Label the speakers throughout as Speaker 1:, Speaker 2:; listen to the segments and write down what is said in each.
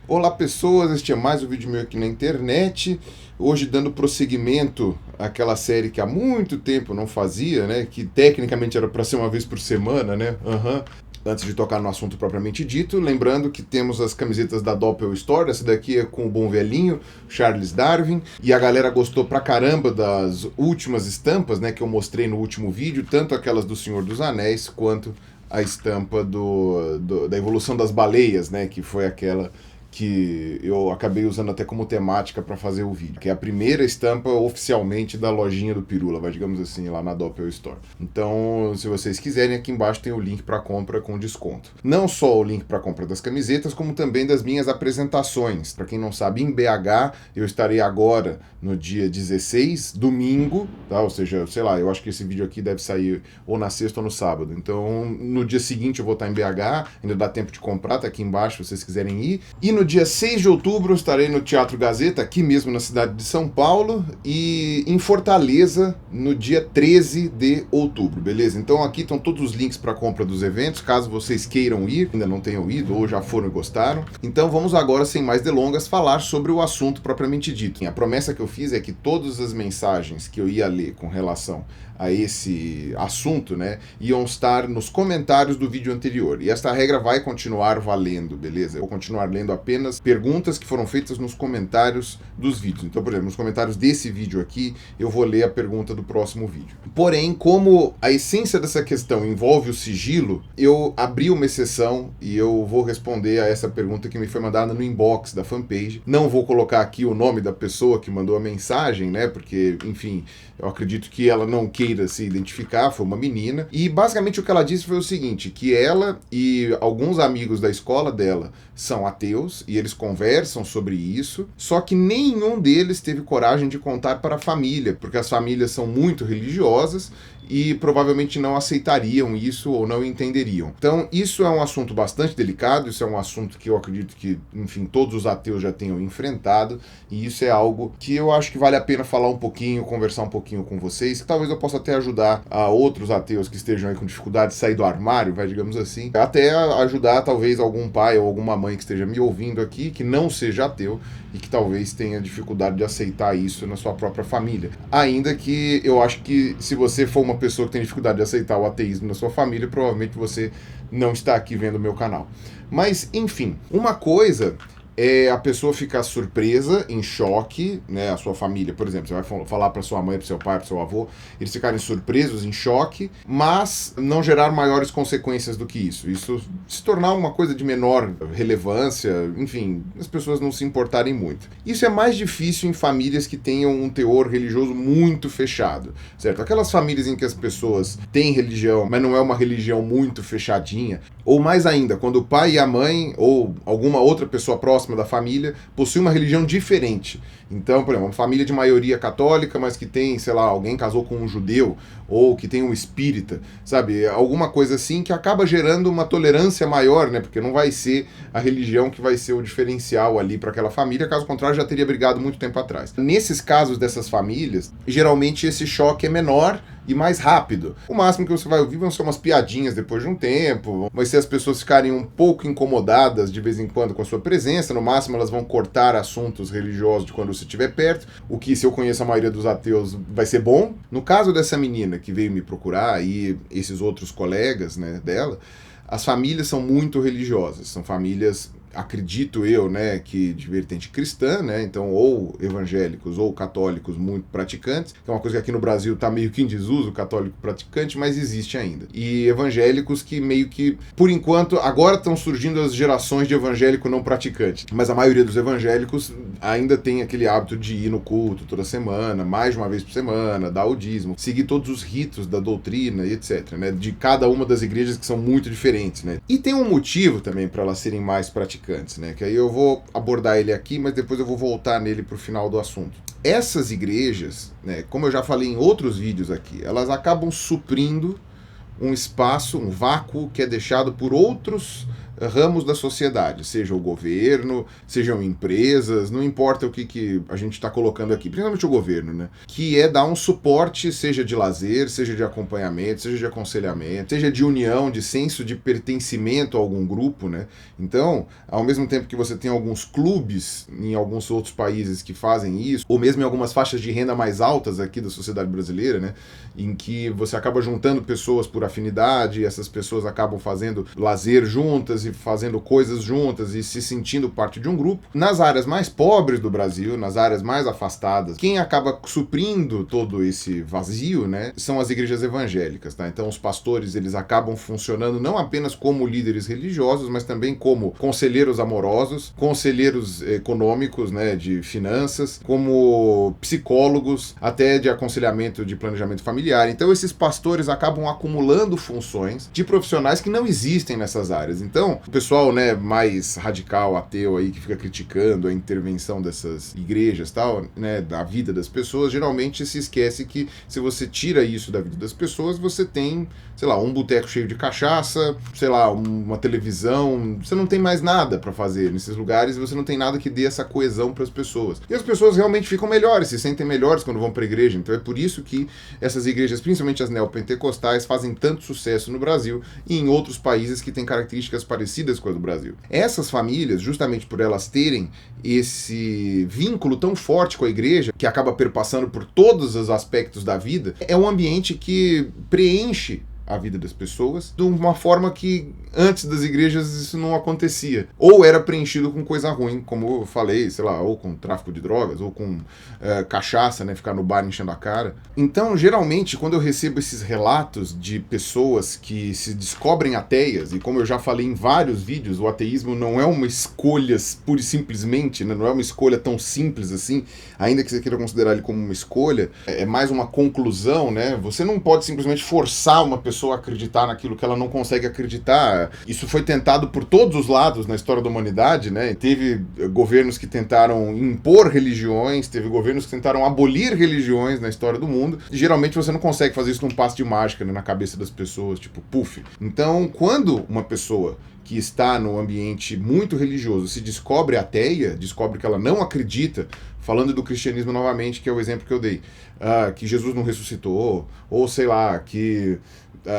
Speaker 1: Olá pessoas, este é mais um vídeo meu aqui na internet, hoje dando prosseguimento àquela série que há muito tempo não fazia, né, que tecnicamente era para ser uma vez por semana, né, Antes de tocar no assunto propriamente dito, lembrando que temos as camisetas da Doppel Store, essa daqui é com o bom velhinho, Charles Darwin, e a galera gostou pra caramba das últimas estampas, né, que eu mostrei no último vídeo, tanto aquelas do Senhor dos Anéis, quanto a estampa da evolução das baleias, né, que foi aquela que eu acabei usando até como temática para fazer o vídeo, que é a primeira estampa oficialmente da lojinha do Pirula, vai, digamos assim, lá na Doppel Store. Então, se vocês quiserem, aqui embaixo tem o link para compra com desconto. Não só o link para compra das camisetas, como também das minhas apresentações. Para quem não sabe, em BH eu estarei agora no dia 16, domingo, tá? Ou seja, sei lá, eu acho que esse vídeo aqui deve sair ou na sexta ou no sábado. Então, no dia seguinte eu vou estar em BH, ainda dá tempo de comprar, tá aqui embaixo se vocês quiserem ir. E no dia 6 de outubro eu estarei no Teatro Gazeta, aqui mesmo na cidade de São Paulo, e em Fortaleza no dia 13 de outubro, beleza? Então aqui estão todos os links para compra dos eventos, caso vocês queiram ir, ainda não tenham ido ou já foram e gostaram. Então vamos agora, sem mais delongas, falar sobre o assunto propriamente dito. A promessa que eu fiz é que todas as mensagens que eu ia ler com relação a esse assunto, né, iam estar nos comentários do vídeo anterior. E esta regra vai continuar valendo, beleza? Eu vou continuar lendo apenas perguntas que foram feitas nos comentários dos vídeos. Então, por exemplo, nos comentários desse vídeo aqui, eu vou ler a pergunta do próximo vídeo. Porém, como a essência dessa questão envolve o sigilo, eu abri uma exceção e eu vou responder a essa pergunta que me foi mandada no inbox da fanpage. Não vou colocar aqui o nome da pessoa que mandou a mensagem, né, porque, enfim, eu acredito que ela não queira se identificar, foi uma menina. E basicamente o que ela disse foi o seguinte, que ela e alguns amigos da escola dela são ateus e eles conversam sobre isso, só que nenhum deles teve coragem de contar para a família, porque as famílias são muito religiosas e provavelmente não aceitariam isso ou não entenderiam. Então, isso é um assunto bastante delicado, isso é um assunto que eu acredito que, enfim, todos os ateus já tenham enfrentado, e isso é algo que eu acho que vale a pena falar um pouquinho, conversar um pouquinho com vocês, que talvez eu possa até ajudar a outros ateus que estejam aí com dificuldade de sair do armário, vai, digamos assim, até ajudar talvez algum pai ou alguma mãe que esteja me ouvindo aqui, que não seja ateu, e que talvez tenha dificuldade de aceitar isso na sua própria família. Ainda que eu acho que se você for uma pessoa que tem dificuldade de aceitar o ateísmo na sua família, provavelmente você não está aqui vendo o meu canal. Mas, enfim, uma coisa é a pessoa ficar surpresa, em choque, né, a sua família, por exemplo, você vai falar para sua mãe, para seu pai, para seu avô, eles ficarem surpresos, em choque, mas não gerar maiores consequências do que isso. Isso se tornar uma coisa de menor relevância, enfim, as pessoas não se importarem muito. Isso é mais difícil em famílias que tenham um teor religioso muito fechado, certo? Aquelas famílias em que as pessoas têm religião, mas não é uma religião muito fechadinha, ou mais ainda, quando o pai e a mãe, ou alguma outra pessoa próxima da família, possui uma religião diferente. Então, por exemplo, uma família de maioria católica, mas que tem, sei lá, alguém casou com um judeu, ou que tem um espírita, sabe? Alguma coisa assim que acaba gerando uma tolerância maior, né? Porque não vai ser a religião que vai ser o diferencial ali para aquela família, caso contrário já teria brigado muito tempo atrás. Nesses casos dessas famílias, geralmente esse choque é menor e mais rápido. O máximo que você vai ouvir vão ser umas piadinhas depois de um tempo, vai ser as pessoas ficarem um pouco incomodadas de vez em quando com a sua presença, no máximo elas vão cortar assuntos religiosos de quando você estiver perto, o que, se eu conheço a maioria dos ateus, vai ser bom. No caso dessa menina que veio me procurar e esses outros colegas, né, dela, as famílias são muito religiosas, são famílias, acredito eu, né, que de vertente cristã, né, então ou evangélicos ou católicos muito praticantes, que é uma coisa que aqui no Brasil tá meio que em desuso, católico praticante, mas existe ainda. E evangélicos que meio que, por enquanto, agora estão surgindo as gerações de evangélico não praticante, mas a maioria dos evangélicos ainda tem aquele hábito de ir no culto toda semana, mais de uma vez por semana, dar o dízimo, seguir todos os ritos da doutrina e etc, né, de cada uma das igrejas que são muito diferentes, né. E tem um motivo também para elas serem mais praticantes, né? Que aí eu vou abordar ele aqui, mas depois eu vou voltar nele para o final do assunto. Essas igrejas, né, como eu já falei em outros vídeos aqui, elas acabam suprindo um espaço, um vácuo que é deixado por outros ramos da sociedade, seja o governo, sejam empresas, não importa o que a gente está colocando aqui, principalmente o governo, né? Que é dar um suporte, seja de lazer, seja de acompanhamento, seja de aconselhamento, seja de união, de senso de pertencimento a algum grupo, né? Então, ao mesmo tempo que você tem alguns clubes em alguns outros países que fazem isso, ou mesmo em algumas faixas de renda mais altas aqui da sociedade brasileira, né? Em que você acaba juntando pessoas por afinidade, e essas pessoas acabam fazendo lazer juntas e fazendo coisas juntas e se sentindo parte de um grupo. Nas áreas mais pobres do Brasil, nas áreas mais afastadas, quem acaba suprindo todo esse vazio, né, são as igrejas evangélicas, tá? Então os pastores, eles acabam funcionando não apenas como líderes religiosos, mas também como conselheiros amorosos, conselheiros econômicos, né, de finanças, como psicólogos, até de aconselhamento de planejamento familiar. Então esses pastores acabam acumulando funções de profissionais que não existem nessas áreas. Então, o pessoal, né, mais radical, ateu aí, que fica criticando a intervenção dessas igrejas, tal, né, da vida das pessoas, geralmente se esquece que se você tira isso da vida das pessoas, você tem, sei lá, um boteco cheio de cachaça, sei lá, uma televisão, você não tem mais nada para fazer nesses lugares, você não tem nada que dê essa coesão para as pessoas. E as pessoas realmente ficam melhores, se sentem melhores quando vão para a igreja. Então é por isso que essas igrejas, principalmente as neopentecostais, fazem tanto sucesso no Brasil e em outros países que têm características parecidas com a do Brasil. Essas famílias, justamente por elas terem esse vínculo tão forte com a igreja, que acaba perpassando por todos os aspectos da vida, é um ambiente que preenche a vida das pessoas de uma forma que antes das igrejas isso não acontecia. Ou era preenchido com coisa ruim, como eu falei, sei lá, ou com tráfico de drogas, ou com cachaça, né, ficar no bar enchendo a cara. Então, geralmente, quando eu recebo esses relatos de pessoas que se descobrem ateias, e como eu já falei em vários vídeos, o ateísmo não é uma escolha pura e simplesmente, né, não é uma escolha tão simples assim, ainda que você queira considerar ele como uma escolha, é mais uma conclusão, né? Você não pode simplesmente forçar uma pessoa a acreditar naquilo que ela não consegue acreditar. Isso foi tentado por todos os lados na história da humanidade, né? Teve governos que tentaram impor religiões, teve governos que tentaram abolir religiões na história do mundo, e geralmente você não consegue fazer isso num passe de mágica, né, na cabeça das pessoas, tipo, puf. Então, quando uma pessoa que está num ambiente muito religioso se descobre ateia, descobre que ela não acredita, falando do cristianismo novamente, que é o exemplo que eu dei, que Jesus não ressuscitou, ou sei lá, que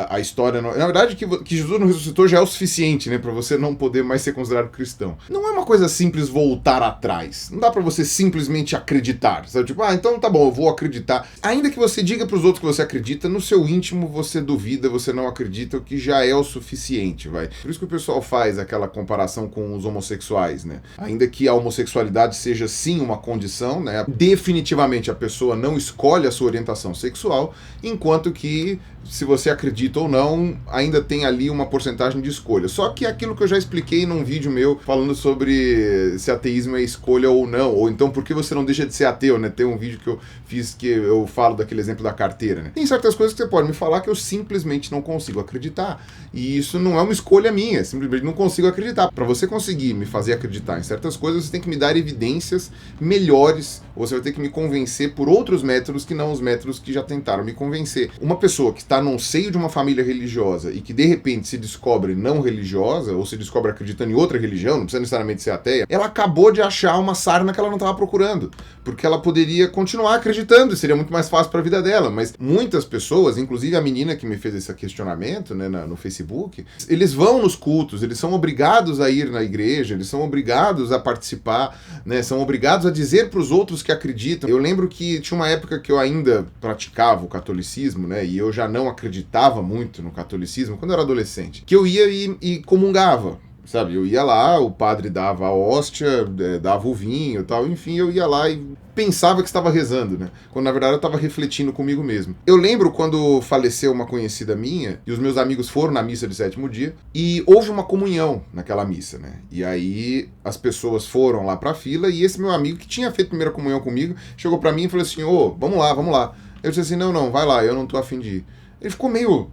Speaker 1: a história... Não... Na verdade, que Jesus não ressuscitou já é o suficiente, né, para você não poder mais ser considerado cristão. Não é uma coisa simples voltar atrás. Não dá para você simplesmente acreditar, sabe? Tipo, então tá bom, eu vou acreditar. Ainda que você diga para os outros que você acredita, no seu íntimo você duvida, você não acredita, o que já é o suficiente, vai. Por isso que o pessoal faz aquela comparação com os homossexuais, né? Ainda que a homossexualidade seja sim uma condição, né? Definitivamente a pessoa não escolhe a sua orientação sexual, enquanto que se você acredita ou não, ainda tem ali uma porcentagem de escolha. Só que aquilo que eu já expliquei num vídeo meu falando sobre se ateísmo é escolha ou não, ou então por que você não deixa de ser ateu, né? Tem um vídeo que eu fiz que eu falo daquele exemplo da carteira, né? Tem certas coisas que você pode me falar que eu simplesmente não consigo acreditar. E isso não é uma escolha minha, simplesmente não consigo acreditar. Para você conseguir me fazer acreditar em certas coisas, você tem que me dar evidências melhores, ou você vai ter que me convencer por outros métodos que não os métodos que já tentaram me convencer. Uma pessoa que está no seio de uma família religiosa e que de repente se descobre não religiosa, ou se descobre acreditando em outra religião, não precisa necessariamente ser ateia, ela acabou de achar uma sarna que ela não estava procurando, porque ela poderia continuar acreditando e seria muito mais fácil para a vida dela. Mas muitas pessoas, inclusive a menina que me fez esse questionamento, né, no Facebook, eles vão nos cultos, eles são obrigados a ir na igreja, eles são obrigados a participar, né, são obrigados a dizer para os outros que acreditam. Eu lembro que tinha uma época que eu ainda praticava o catolicismo, né, e eu já não acreditava muito no catolicismo quando eu era adolescente, que eu ia e comungava, sabe? Eu ia lá, o padre dava a hóstia, dava o vinho e tal, enfim, eu ia lá e pensava que estava rezando, né? Quando na verdade eu estava refletindo comigo mesmo. Eu lembro quando faleceu uma conhecida minha e os meus amigos foram na missa de sétimo dia e houve uma comunhão naquela missa, né? E aí as pessoas foram lá pra fila e esse meu amigo que tinha feito a primeira comunhão comigo chegou pra mim e falou assim: vamos lá, vamos lá. Eu disse assim: não, vai lá, eu não tô a fim de ir. Ele ficou meio...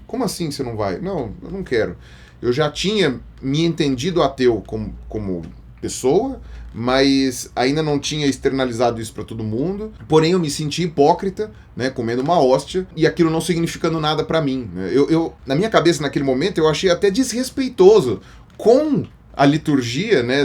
Speaker 1: Como assim você não vai? Não, eu não quero. Eu já tinha me entendido ateu como pessoa, mas ainda não tinha externalizado isso para todo mundo. Porém, eu me senti hipócrita, né, comendo uma hóstia, e aquilo não significando nada para mim. Né? Na minha cabeça, naquele momento, eu achei até desrespeitoso com a liturgia, né,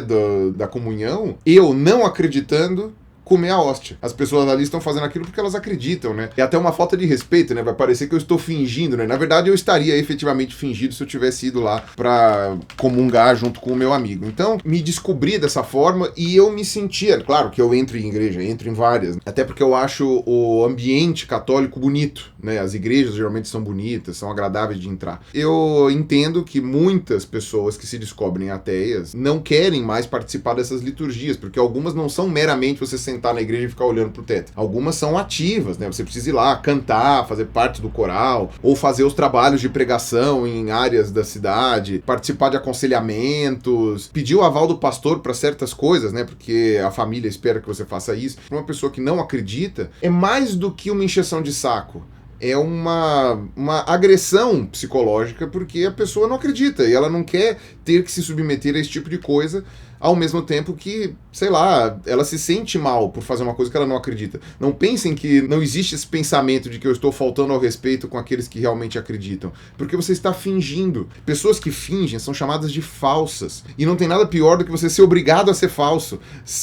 Speaker 1: da comunhão, eu não acreditando, comer a hóstia. As pessoas ali estão fazendo aquilo porque elas acreditam, né? É até uma falta de respeito, né? Vai parecer que eu estou fingindo, né? Na verdade, eu estaria efetivamente fingindo se eu tivesse ido lá pra comungar junto com o meu amigo. Então, me descobri dessa forma e eu me sentia... Claro que eu entro em igreja, entro em várias. Até porque eu acho o ambiente católico bonito, né? As igrejas geralmente são bonitas, são agradáveis de entrar. Eu entendo que muitas pessoas que se descobrem ateias não querem mais participar dessas liturgias, porque algumas não são meramente você sentar na igreja e ficar olhando pro teto. Algumas são ativas, né? Você precisa ir lá cantar, fazer parte do coral, ou fazer os trabalhos de pregação em áreas da cidade, participar de aconselhamentos, pedir o aval do pastor para certas coisas, né? Porque a família espera que você faça isso. Para uma pessoa que não acredita, é mais do que uma encheção de saco. É uma agressão psicológica, porque a pessoa não acredita e ela não quer ter que se submeter a esse tipo de coisa, ao mesmo tempo que, sei lá, ela se sente mal por fazer uma coisa que ela não acredita. Não pensem que não existe esse pensamento de que eu estou faltando ao respeito com aqueles que realmente acreditam, porque você está fingindo. Pessoas que fingem são chamadas de falsas, e não tem nada pior do que você ser obrigado a ser falso,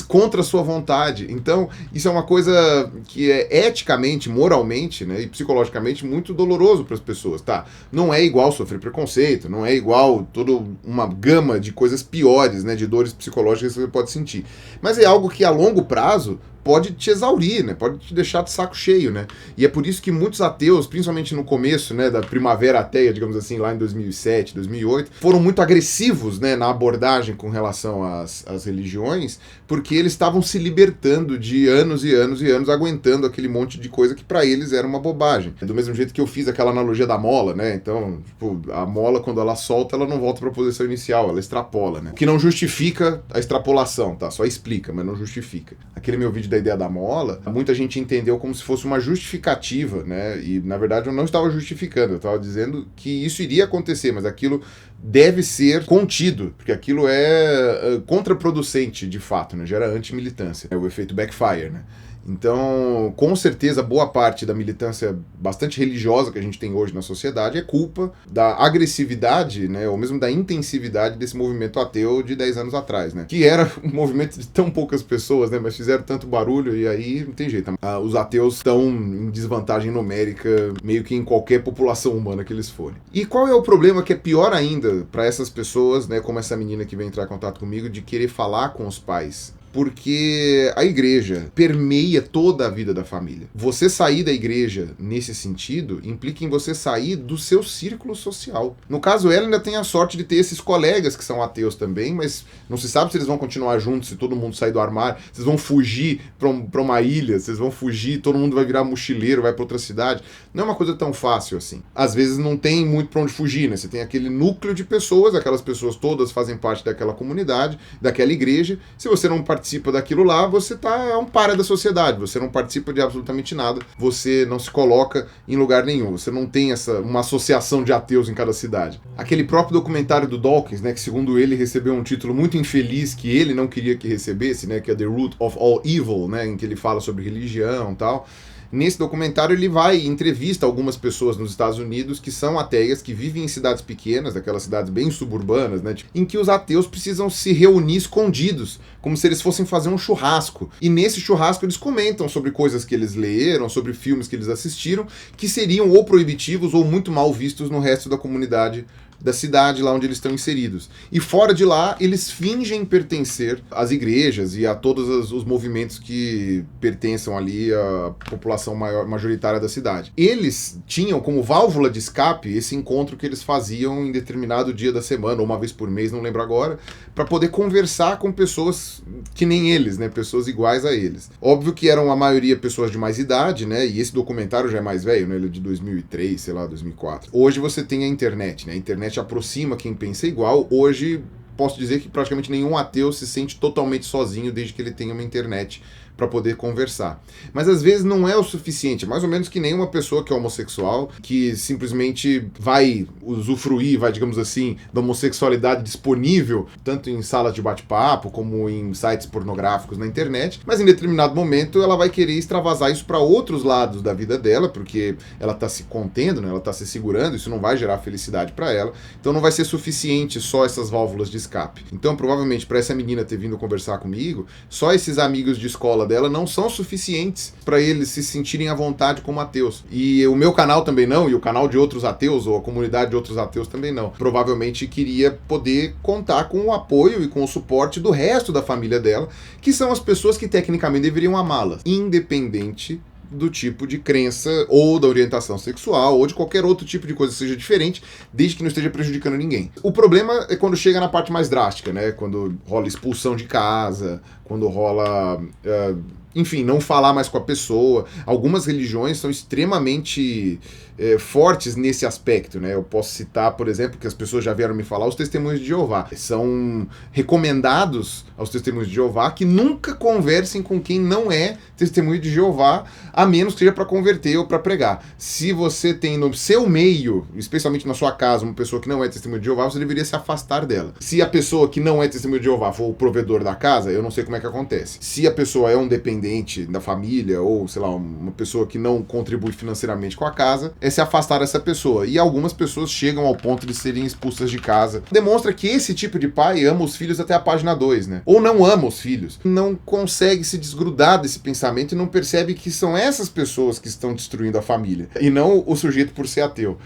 Speaker 1: contra a sua vontade. Então, isso é uma coisa que é eticamente, moralmente, né, e psicologicamente muito doloroso para as pessoas, tá? Não é igual sofrer preconceito, não é igual toda uma gama de coisas piores, né, de dores psicológicas que você pode sentir. Mas é algo que a longo prazo pode te exaurir, né? Pode te deixar de saco cheio, né? E é por isso que muitos ateus, principalmente no começo, né, da primavera ateia, digamos assim, lá em 2007, 2008, foram muito agressivos, né, na abordagem com relação às religiões, porque eles estavam se libertando de anos e anos e anos aguentando aquele monte de coisa que para eles era uma bobagem. Do mesmo jeito que eu fiz aquela analogia da mola, né? Então, tipo, a mola, quando ela solta, ela não volta para a posição inicial, ela extrapola, né? O que não justifica a extrapolação, tá? Só explica, mas não justifica. Aquele meu vídeo da ideia da mola, muita gente entendeu como se fosse uma justificativa, né? E, na verdade, eu não estava justificando, eu estava dizendo que isso iria acontecer, mas aquilo deve ser contido, porque aquilo é contraproducente, de fato, né? Gera antimilitância, é o efeito backfire, né? Então, com certeza, boa parte da militância bastante religiosa que a gente tem hoje na sociedade é culpa da agressividade, né, ou mesmo da intensividade desse movimento ateu de 10 anos atrás, né, que era um movimento de tão poucas pessoas, né, mas fizeram tanto barulho e aí não tem jeito. Os ateus estão em desvantagem numérica meio que em qualquer população humana que eles forem. E qual é o problema que é pior ainda para essas pessoas, né, como essa menina que vem entrar em contato comigo, de querer falar com os pais? Porque a igreja permeia toda a vida da família. Você sair da igreja nesse sentido implica em você sair do seu círculo social. No caso, ela ainda tem a sorte de ter esses colegas que são ateus também, mas não se sabe se eles vão continuar juntos, se todo mundo sair do armário, vocês vão fugir pra uma ilha, vocês vão fugir, todo mundo vai virar mochileiro, vai pra outra cidade. Não é uma coisa tão fácil assim. Às vezes não tem muito pra onde fugir, né? Você tem aquele núcleo de pessoas, aquelas pessoas todas fazem parte daquela comunidade, daquela igreja. Se você não participa daquilo lá, você é um para da sociedade, você não participa de absolutamente nada, você não se coloca em lugar nenhum, você não tem uma associação de ateus em cada cidade. Aquele próprio documentário do Dawkins, né, que segundo ele recebeu um título muito infeliz que ele não queria que recebesse, né, que é The Root of All Evil, né, em que ele fala sobre religião e tal. Nesse documentário ele vai e entrevista algumas pessoas nos Estados Unidos que são ateias, que vivem em cidades pequenas, daquelas cidades bem suburbanas, né, em que os ateus precisam se reunir escondidos, como se eles fossem fazer um churrasco. E nesse churrasco eles comentam sobre coisas que eles leram, sobre filmes que eles assistiram, que seriam ou proibitivos ou muito mal vistos no resto da comunidade da cidade lá onde eles estão inseridos. E fora de lá, eles fingem pertencer às igrejas e a todos os movimentos que pertençam ali à população majoritária da cidade. Eles tinham como válvula de escape esse encontro que eles faziam em determinado dia da semana, ou uma vez por mês, não lembro agora, para poder conversar com pessoas que nem eles, né, pessoas iguais a eles. Óbvio que eram a maioria pessoas de mais idade, né, e esse documentário já é mais velho, né, ele é de 2003, sei lá, 2004. Hoje você tem a internet, né, a internet aproxima quem pensa igual. Hoje posso dizer que praticamente nenhum ateu se sente totalmente sozinho desde que ele tenha uma internet para poder conversar. Mas às vezes não é o suficiente, mais ou menos que nem uma pessoa que é homossexual, que simplesmente vai usufruir, vai, digamos assim, da homossexualidade disponível, tanto em salas de bate-papo, como em sites pornográficos na internet, mas em determinado momento ela vai querer extravasar isso para outros lados da vida dela, porque ela está se contendo, né? Ela está se segurando, isso não vai gerar felicidade para ela, então não vai ser suficiente só essas válvulas de escape. Então, provavelmente, para essa menina ter vindo conversar comigo, só esses amigos de escola dela não são suficientes para eles se sentirem à vontade como ateus. E o meu canal também não, e o canal de outros ateus, ou a comunidade de outros ateus também não. Provavelmente queria poder contar com o apoio e com o suporte do resto da família dela, que são as pessoas que tecnicamente deveriam amá-la, independente do tipo de crença ou da orientação sexual ou de qualquer outro tipo de coisa que seja diferente, desde que não esteja prejudicando ninguém. O problema é quando chega na parte mais drástica, né? Quando rola expulsão de casa, quando rola... enfim, não falar mais com a pessoa. Algumas religiões são extremamente fortes nesse aspecto, né? Eu posso citar, por exemplo, que as pessoas já vieram me falar, os testemunhos de Jeová. São recomendados aos testemunhos de Jeová que nunca conversem com quem não é testemunho de Jeová, a menos que seja para converter ou para pregar. Se você tem no seu meio, especialmente na sua casa, uma pessoa que não é testemunho de Jeová, você deveria se afastar dela. Se a pessoa que não é testemunho de Jeová for o provedor da casa, eu não sei como é que acontece. Se a pessoa é um dependente da família, ou, sei lá, uma pessoa que não contribui financeiramente com a casa, é se afastar dessa pessoa. E algumas pessoas chegam ao ponto de serem expulsas de casa. Demonstra que esse tipo de pai ama os filhos até a página 2, né? Ou não ama os filhos. Não consegue se desgrudar desse pensamento e não percebe que são essas pessoas que estão destruindo a família. E não o sujeito por ser ateu.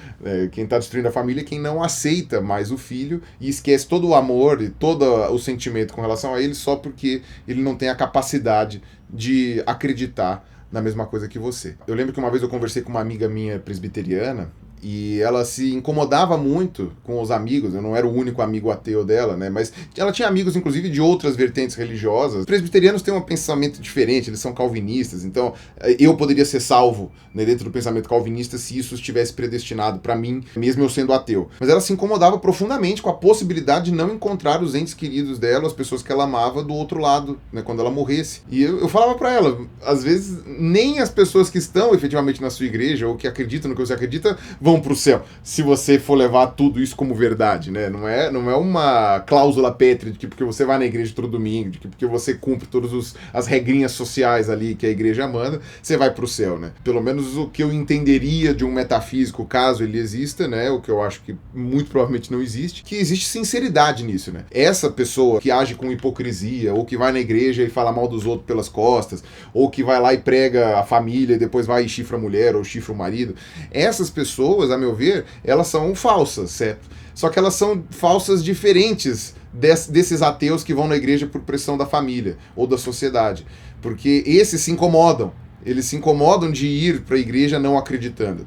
Speaker 1: Quem está destruindo a família é quem não aceita mais o filho e esquece todo o amor e todo o sentimento com relação a ele só porque ele não tem a capacidade de acreditar na mesma coisa que você. Eu lembro que uma vez eu conversei com uma amiga minha presbiteriana e ela se incomodava muito com os amigos. Eu não era o único amigo ateu dela, né? Mas ela tinha amigos, inclusive, de outras vertentes religiosas. Os presbiterianos têm um pensamento diferente, eles são calvinistas. Então, eu poderia ser salvo, né, dentro do pensamento calvinista se isso estivesse predestinado para mim, mesmo eu sendo ateu. Mas ela se incomodava profundamente com a possibilidade de não encontrar os entes queridos dela, as pessoas que ela amava, do outro lado, né, quando ela morresse. E eu falava para ela, às vezes, nem as pessoas que estão efetivamente na sua igreja ou que acreditam no que você acredita vão pro céu, se você for levar tudo isso como verdade, né? Não é uma cláusula pétrea de que porque você vai na igreja todo domingo, de que porque você cumpre todas as regrinhas sociais ali que a igreja manda, você vai pro céu, né? Pelo menos o que eu entenderia de um metafísico, caso ele exista, né? O que eu acho que muito provavelmente não existe, que existe sinceridade nisso, né? Essa pessoa que age com hipocrisia, ou que vai na igreja e fala mal dos outros pelas costas, ou que vai lá e prega a família e depois vai e chifra a mulher ou chifra o marido, essas pessoas, a meu ver, elas são falsas, certo? Só que elas são falsas diferentes desses ateus que vão na igreja por pressão da família ou da sociedade. Porque esses se incomodam. Eles se incomodam de ir para a igreja não acreditando.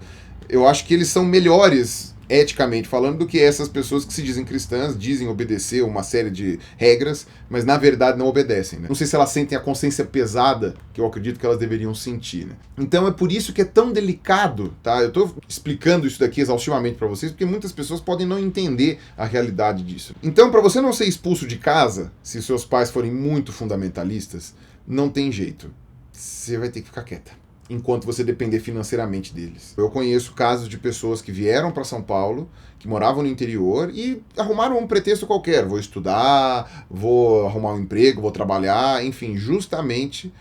Speaker 1: Eu acho que eles são melhores, eticamente falando, do que essas pessoas que se dizem cristãs, dizem obedecer uma série de regras, mas na verdade não obedecem, né? Não sei se elas sentem a consciência pesada que eu acredito que elas deveriam sentir, né? Então é por isso que é tão delicado, tá? Eu tô explicando isso daqui exaustivamente para vocês, porque muitas pessoas podem não entender a realidade disso. Então, para você não ser expulso de casa, se seus pais forem muito fundamentalistas, não tem jeito. Você vai ter que ficar quieta enquanto você depender financeiramente deles. Eu conheço casos de pessoas que vieram para São Paulo, que moravam no interior e arrumaram um pretexto qualquer. Vou estudar, vou arrumar um emprego, vou trabalhar, enfim, justamente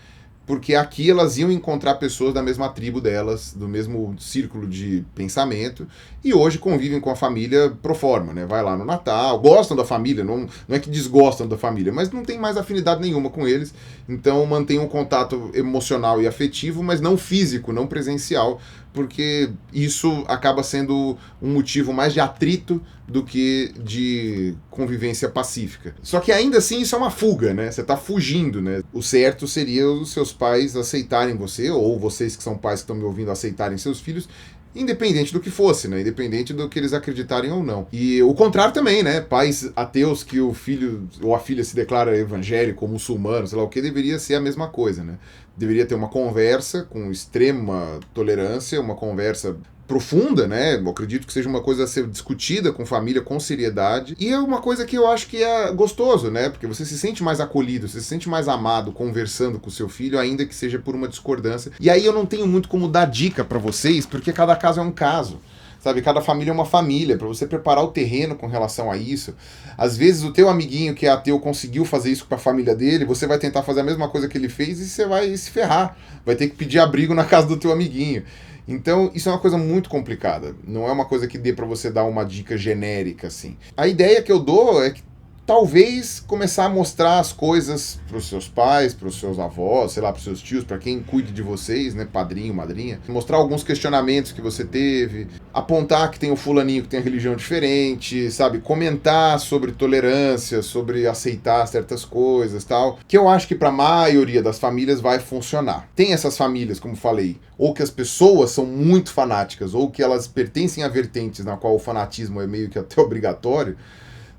Speaker 1: porque aqui elas iam encontrar pessoas da mesma tribo delas, do mesmo círculo de pensamento, e hoje convivem com a família pro forma, né? Vai lá no Natal, gostam da família, não é que desgostam da família, mas não tem mais afinidade nenhuma com eles, então mantém um contato emocional e afetivo, mas não físico, não presencial, porque isso acaba sendo um motivo mais de atrito do que de convivência pacífica. Só que ainda assim isso é uma fuga, né? Você tá fugindo, né? O certo seria os seus pais aceitarem você, ou vocês que são pais que estão me ouvindo aceitarem seus filhos, independente do que fosse, né? Independente do que eles acreditarem ou não. E o contrário também, né? Pais ateus que o filho ou a filha se declara evangélico ou muçulmano, sei lá o que, deveria ser a mesma coisa, né? Deveria ter uma conversa com extrema tolerância, uma conversa profunda, né? Eu acredito que seja uma coisa a ser discutida com família, com seriedade. E é uma coisa que eu acho que é gostoso, né? Porque você se sente mais acolhido, você se sente mais amado conversando com o seu filho, ainda que seja por uma discordância. E aí eu não tenho muito como dar dica para vocês, porque cada caso é um caso. Sabe, cada família é uma família, para você preparar o terreno com relação a isso. Às vezes o teu amiguinho que é ateu conseguiu fazer isso com a família dele, você vai tentar fazer a mesma coisa que ele fez e você vai se ferrar. Vai ter que pedir abrigo na casa do teu amiguinho. Então, isso é uma coisa muito complicada. Não é uma coisa que dê para você dar uma dica genérica, assim. A ideia que eu dou é que talvez começar a mostrar as coisas para os seus pais, para os seus avós, sei lá, para os seus tios, para quem cuide de vocês, né, padrinho, madrinha, mostrar alguns questionamentos que você teve, apontar que tem o fulaninho que tem a religião diferente, sabe, comentar sobre tolerância, sobre aceitar certas coisas, tal, que eu acho que para a maioria das famílias vai funcionar. Tem essas famílias, como falei, ou que as pessoas são muito fanáticas, ou que elas pertencem a vertentes na qual o fanatismo é meio que até obrigatório,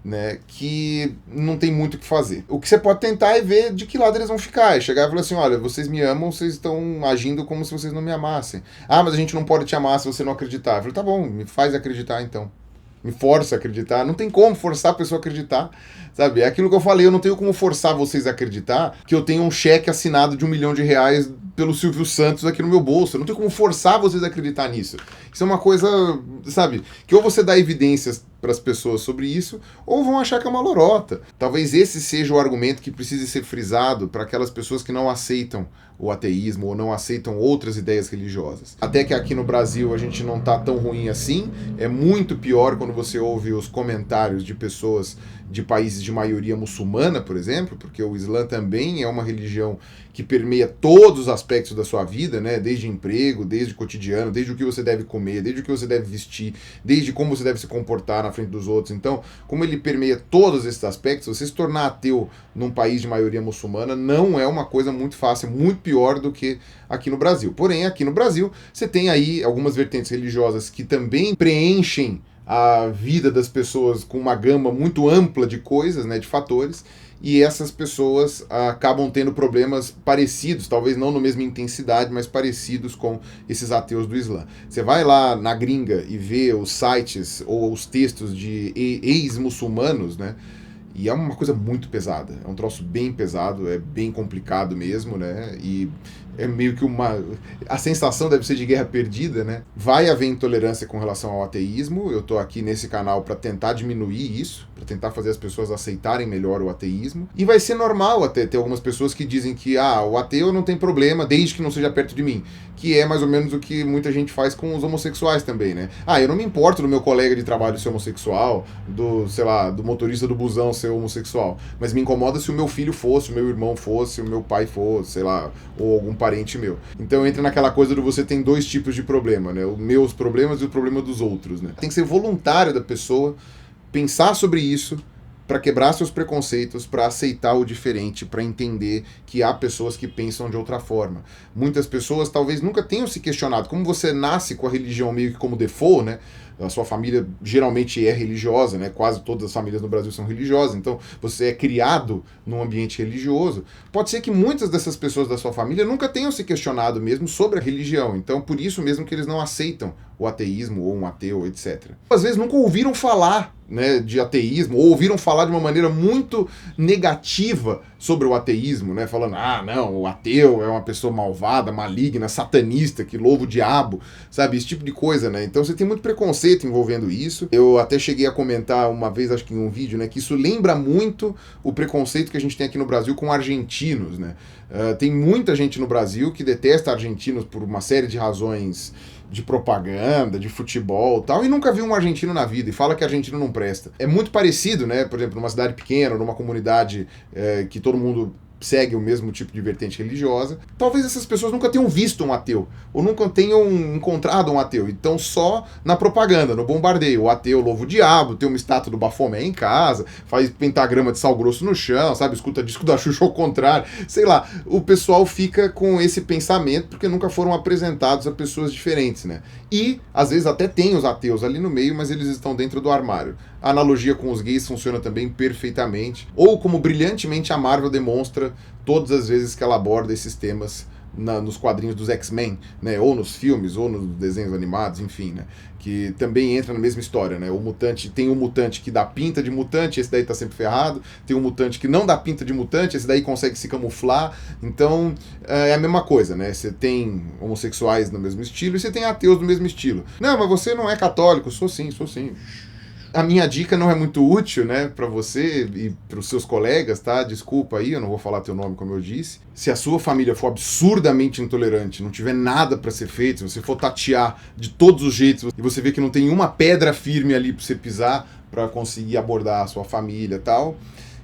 Speaker 1: né, que não tem muito o que fazer. O que você pode tentar é ver de que lado eles vão ficar. E chegar e falar assim, olha, vocês me amam, vocês estão agindo como se vocês não me amassem. Ah, mas a gente não pode te amar se você não acreditar. Eu falei, tá bom, me faz acreditar então. Me força a acreditar. Não tem como forçar a pessoa a acreditar, sabe? É aquilo que eu falei, eu não tenho como forçar vocês a acreditar que eu tenho um cheque assinado de R$1 milhão pelo Silvio Santos aqui no meu bolso. Eu não tenho como forçar vocês a acreditar nisso. Isso é uma coisa, sabe, que ou você dá evidências para as pessoas sobre isso, ou vão achar que é uma lorota. Talvez esse seja o argumento que precise ser frisado para aquelas pessoas que não aceitam o ateísmo ou não aceitam outras ideias religiosas. Até que aqui no Brasil a gente não tá tão ruim assim. É muito pior quando você ouve os comentários de pessoas de países de maioria muçulmana, por exemplo, porque o Islã também é uma religião que permeia todos os aspectos da sua vida, né? Desde emprego, desde cotidiano, desde o que você deve comer, desde o que você deve vestir, desde como você deve se comportar na frente dos outros. Então, como ele permeia todos esses aspectos, você se tornar ateu num país de maioria muçulmana não é uma coisa muito fácil, muito pior do que aqui no Brasil. Porém, aqui no Brasil, você tem aí algumas vertentes religiosas que também preenchem a vida das pessoas com uma gama muito ampla de coisas, né, de fatores, e essas pessoas acabam tendo problemas parecidos, talvez não na mesma intensidade, mas parecidos com esses ateus do Islã. Você vai lá na gringa e vê os sites ou os textos de ex-muçulmanos, né, e é uma coisa muito pesada, é um troço bem pesado, é bem complicado mesmo, né, e é meio que a sensação deve ser de guerra perdida, né? Vai haver intolerância com relação ao ateísmo. Eu tô aqui nesse canal para tentar diminuir isso, para tentar fazer as pessoas aceitarem melhor o ateísmo. E vai ser normal até ter algumas pessoas que dizem que o ateu não tem problema desde que não seja perto de mim, que é mais ou menos o que muita gente faz com os homossexuais também, né? Eu não me importo do meu colega de trabalho ser homossexual, do motorista do busão ser homossexual, mas me incomoda se o meu filho fosse, o meu irmão fosse, o meu pai fosse, sei lá, ou algum parente meu. Então entra naquela coisa de você tem dois tipos de problema, né? Os meus problemas e o problema dos outros, né? Tem que ser voluntário da pessoa pensar sobre isso para quebrar seus preconceitos, para aceitar o diferente, para entender que há pessoas que pensam de outra forma. Muitas pessoas talvez nunca tenham se questionado. Como você nasce com a religião meio que como default, né? A sua família geralmente é religiosa, né? Quase todas as famílias no Brasil são religiosas, então você é criado num ambiente religioso. Pode ser que muitas dessas pessoas da sua família nunca tenham se questionado mesmo sobre a religião, então por isso mesmo que eles não aceitam o ateísmo ou um ateu, etc. Às vezes nunca ouviram falar, né, de ateísmo, ou ouviram falar de uma maneira muito negativa sobre o ateísmo, né, falando, não, o ateu é uma pessoa malvada, maligna, satanista, que louva o diabo, sabe, esse tipo de coisa, né, então você tem muito preconceito envolvendo isso. Eu até cheguei a comentar uma vez, acho que em um vídeo, né, que isso lembra muito o preconceito que a gente tem aqui no Brasil com argentinos, né, tem muita gente no Brasil que detesta argentinos por uma série de razões de propaganda, de futebol e tal, e nunca viu um argentino na vida, e fala que argentino não presta. É muito parecido, né, por exemplo, numa cidade pequena, numa comunidade que todo mundo segue o mesmo tipo de vertente religiosa. Talvez essas pessoas nunca tenham visto um ateu, ou nunca tenham encontrado um ateu, então só na propaganda, no bombardeio. O ateu louva o diabo, tem uma estátua do Bafomé em casa, faz pentagrama de sal grosso no chão, sabe, escuta disco da Xuxa ao contrário, sei lá, o pessoal fica com esse pensamento porque nunca foram apresentados a pessoas diferentes, né? E, às vezes, até tem os ateus ali no meio, mas eles estão dentro do armário. A analogia com os gays funciona também perfeitamente, ou como brilhantemente a Marvel demonstra todas as vezes que ela aborda esses temas nos quadrinhos dos X-Men, né? Ou nos filmes, ou nos desenhos animados, enfim, né? Que também entra na mesma história, né? O mutante, tem um mutante que dá pinta de mutante, esse daí tá sempre ferrado. Tem um mutante que não dá pinta de mutante, esse daí consegue se camuflar. Então, é a mesma coisa, né? Você tem homossexuais no mesmo estilo e você tem ateus no mesmo estilo. Não, mas você não é católico. Sou sim, sou sim. A minha dica não é muito útil, né, para você e para os seus colegas, tá? Desculpa aí, eu não vou falar teu nome como eu disse. Se a sua família for absurdamente intolerante, não tiver nada para ser feito, se você for tatear de todos os jeitos e você vê que não tem uma pedra firme ali para você pisar para conseguir abordar a sua família e tal,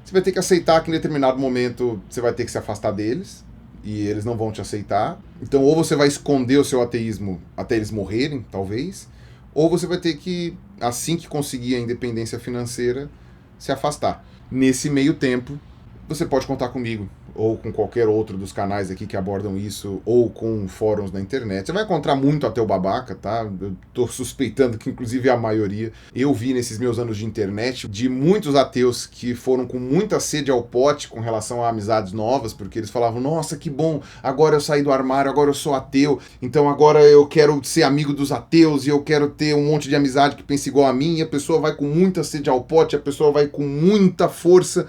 Speaker 1: você vai ter que aceitar que em determinado momento você vai ter que se afastar deles e eles não vão te aceitar. Então, ou você vai esconder o seu ateísmo até eles morrerem, talvez, ou você vai ter que, assim que conseguir a independência financeira, se afastar. Nesse meio tempo, você pode contar comigo, ou com qualquer outro dos canais aqui que abordam isso, ou com fóruns na internet. Você vai encontrar muito ateu babaca, tá? Eu tô suspeitando que inclusive é a maioria. Eu vi nesses meus anos de internet de muitos ateus que foram com muita sede ao pote com relação a amizades novas, porque eles falavam, nossa, que bom, agora eu saí do armário, agora eu sou ateu, então agora eu quero ser amigo dos ateus e eu quero ter um monte de amizade que pense igual a mim, e a pessoa vai com muita sede ao pote, a pessoa vai com muita força,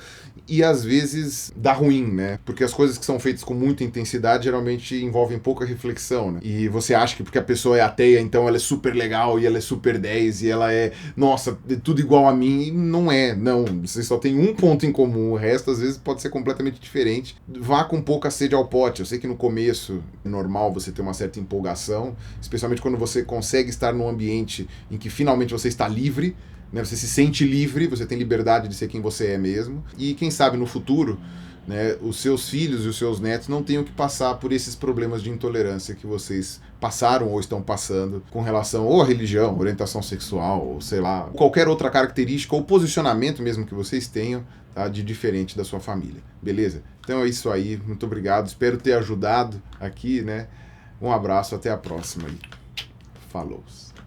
Speaker 1: e às vezes dá ruim, né? Porque as coisas que são feitas com muita intensidade geralmente envolvem pouca reflexão, né? E você acha que porque a pessoa é ateia, então ela é super legal e ela é super 10 e ela é, nossa, é tudo igual a mim. E não é, não. Você só tem um ponto em comum, o resto às vezes pode ser completamente diferente. Vá com pouca sede ao pote. Eu sei que no começo é normal você ter uma certa empolgação, especialmente quando você consegue estar num ambiente em que finalmente você está livre, né? Você se sente livre, você tem liberdade de ser quem você é mesmo. E quem sabe no futuro, né, os seus filhos e os seus netos não tenham que passar por esses problemas de intolerância que vocês passaram ou estão passando com relação ou à religião, orientação sexual, ou sei lá, qualquer outra característica ou posicionamento mesmo que vocês tenham, tá, de diferente da sua família. Beleza? Então é isso aí. Muito obrigado. Espero ter ajudado aqui, né? Um abraço. Até a próxima aí. Falou.